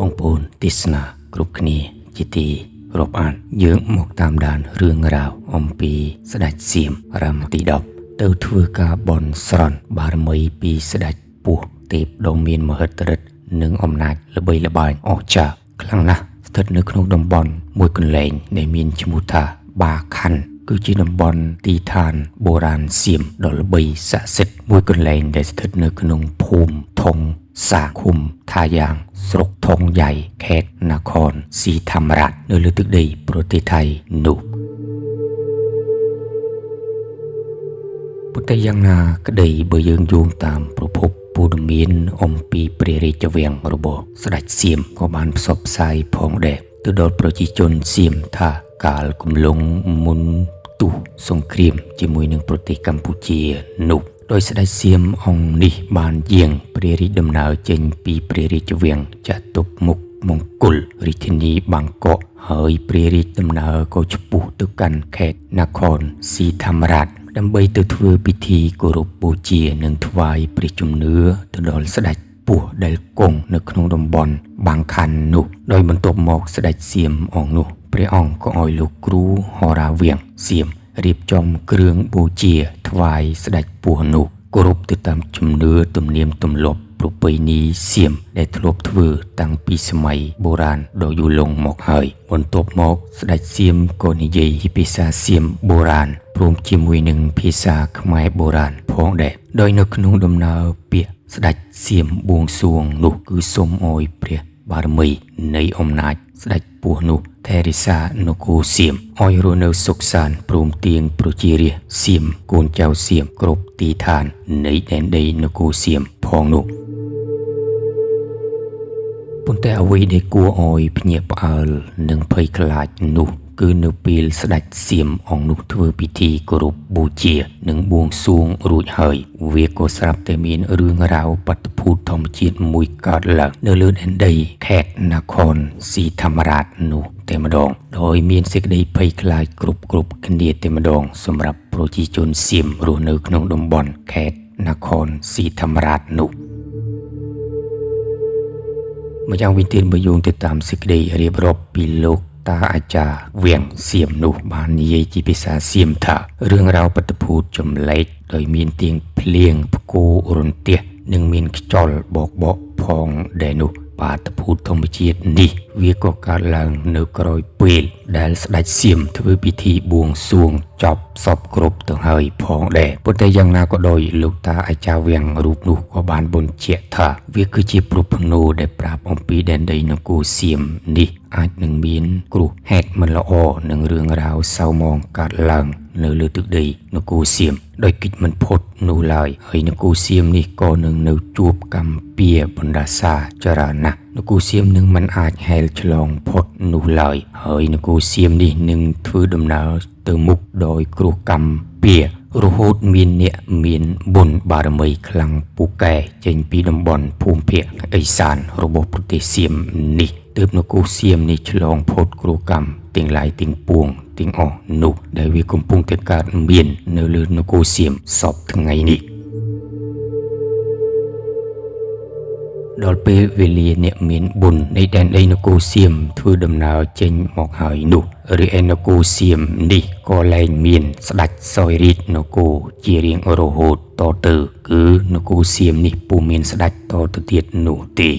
បងប្អូនទេសនាគ្រប់គ្នាជាទីរាប់អានយើងមកតាមដានរឿងរ៉ាវអំពីស្ដេចសៀមរាមទី10ទៅធ្វើការបន់ស្រន់បារមីពីស្ដេចពស់ទេពដ៏មានមហិទ្ធិឫទ្ធិនិងអំណាចល្បីល្បាញអស្ចារ្យខ្លាំងណាស់ស្ថិតនៅក្នុងតំបន់មួយកន្លែងដែលមានឈ្មោះថាបាខណ្ឌគឺជាតំបន់ទីឋានបុរាណសៀមដ៏ល្បីស័ក្តិសិទ្ធិមួយកន្លែងដែលស្ថិតនៅក្នុងភូមិថងសាឃុំថាយ៉ាងស្រុកថងយ៉ៃខេត្តនគរศรีធម្មរាជនៅលើទឹកដីប្រទេសថៃនោះពុទ្ធយ៉ាងណាក្តីបើយើងយោងតាមប្រភពព័ត៌មានអំពីព្រះរាជវាំងរបស់ស្ដេចសៀមក៏បានផ្សព្វផ្សាយផងដែរទៅដល់ប្រជាជនសៀមថាកាលកំឡុងមុនទុះសង្គ្រាមជាមួយនឹងប្រទេសកម្ពុជានោះដោយស្ដេចសៀមអង្គនេះបានយាងព្រះរាជដំណើរចេញពីព្រះរាជវាំងចតុមុខមង្គលរាជធានីបាងកកហើយព្រះរាជដំណើរក៏ឆ្ពោះទៅកាន់ខេត្តនគរศรีធម្មរាជដើម្បីទៅធ្វើពិធីគោរពបូជានិងថ្វាយព្រះជំនឿទៅដល់ស្ដេចពស់ដែលគង់នៅក្នុងតំបន់បាងខណ្ឌនោះដោយបន្ទាប់មកស្ដេចសៀមអង្គនោះព្រះអង្គក៏ឲ្យលោកគ្រូហោរាវាំងសៀមរៀបចំគ្រឿងបូជាថ្វាយស្ដេចពស់នោះគោរពទៅតាមជំនឿទំនៀមទម្លាប់ប្រពៃណីសៀមដែលធ្លាប់ធ្វើតាំងពីសម័យបុរាណដ៏យូរលង់មកហើយបន្ទាប់មកស្ដេចសៀមក៏និយាយភាសាសៀមបុរាណព្រមជាមួយនឹងភាសាខ្មែរបុរាណផងដែរដោយនៅក្នុងដំណើរពាក្យស្ដេចសៀមបួងសួងនោះគឺសូមអោយព្រះបារមីនៃអំណាចស្ដេចពស់នោះថែរក្សានគរសៀមឲ្យរស់នៅសុខសាន្តព្រមទៀងប្រជារាស្ត្រសៀមកូនចៅសៀមគ្រប់ទីឋាននៃដែនដីនគរសៀមផងនោះប៉ុន្តែអ្វីដែលគួរឲ្យភ្ញាក់ផ្អើលនិងភ័យខ្លាចនោះគឺនៅពេលស្ដេចសៀមអង្គនោះធ្វើពិធីគោរពបូជានិងបួងសួងរួចហើយវាក៏ស្រាប់តែមានរឿងរ៉ាវបាតុភូតធម្មជាតិមួយកើតឡើងនៅលើដែនដីខេត្តនគរศรีធម្មរាជនោះតែម្ដងដោយមានសេចក្តីភ័យខ្លាចគ្រប់គ្នាតែម្ដងសម្រាប់ប្រជាជនសៀមរស់នៅក្នុងតំបន់ខេត្តនគរศรีធម្មរាជនោះម្យ៉ាងវិញទៀតបើយោងទៅតាមសេចក្តីរៀបរាប់ពីលោកតាអាចារ្យវាំងសៀមនោះបាននិយាយជាភាសាសៀមថារឿងរ៉ាវបាតុភូតចម្លែកដោយមានទៀងភ្លៀងផ្គររន្ទះនិងមានខ្យល់បកផងដែរនោះបាតុភូតធម្មជាតិនេះវាក៏កើតឡើងនៅក្រោយពេលដែលស្ដេចសៀមធ្វើពិធីបួងសួងចប់សពគ្រប់ទៅហើយផងដែរប៉ុន្តែយ៉ាងណាក៏ដោយលោកតាអាចារ្យវាំងរូបនោះក៏បានបញ្ជាក់ថាវាគឺជាប្រផ្នូលដែលប្រាប់អំពីដែនដីនគរសៀមនេះអាចនឹងមានគ្រោះហេតុមិនល្អនិងរឿងរ៉ាវសៅហ្មងកើតឡើងនៅលើទឹកដីនគរសៀមដោយគិតមិនផុតនោះឡើយហើយនគរសៀមនេះក៏នឹងនៅជួបកម្មពៀបណ្ដាសាចរណៈនគរសៀមនឹងមិនអាចហែលឆ្លងផុតនោះឡើយហើយនគរសៀមនេះនឹងធ្វើដំណើរទៅមុខដោយគ្រោះកម្មពៀរហូតមានអ្នកមានបុណ្យបារមីខ្លាំងពូកែចេញពីតំបន់ភូមិភាគឦសានរបស់ប្រទេសសៀមនេះទើបនគរសៀមនេះឆ្លងផុតគ្រោះកម្មទាំងឡាយទាំងពួងទាំងអស់នោះដែលវាកំពុងតែកើតមាននៅលើនគរសៀមសពថ្ងៃនេះដល់ពេលវេលាអ្នកមានបុណ្យនៃដែនដីនគរសៀមធ្វើដំណើរចេញមកហើយនោះរីឯនគរសៀមនេះក៏លែងមានស្ដេចសោយរាជនគរជារៀងរហូតតទៅគឺនគរសៀមនេះពុំមានស្ដេចតទៅទៀតនោះទេ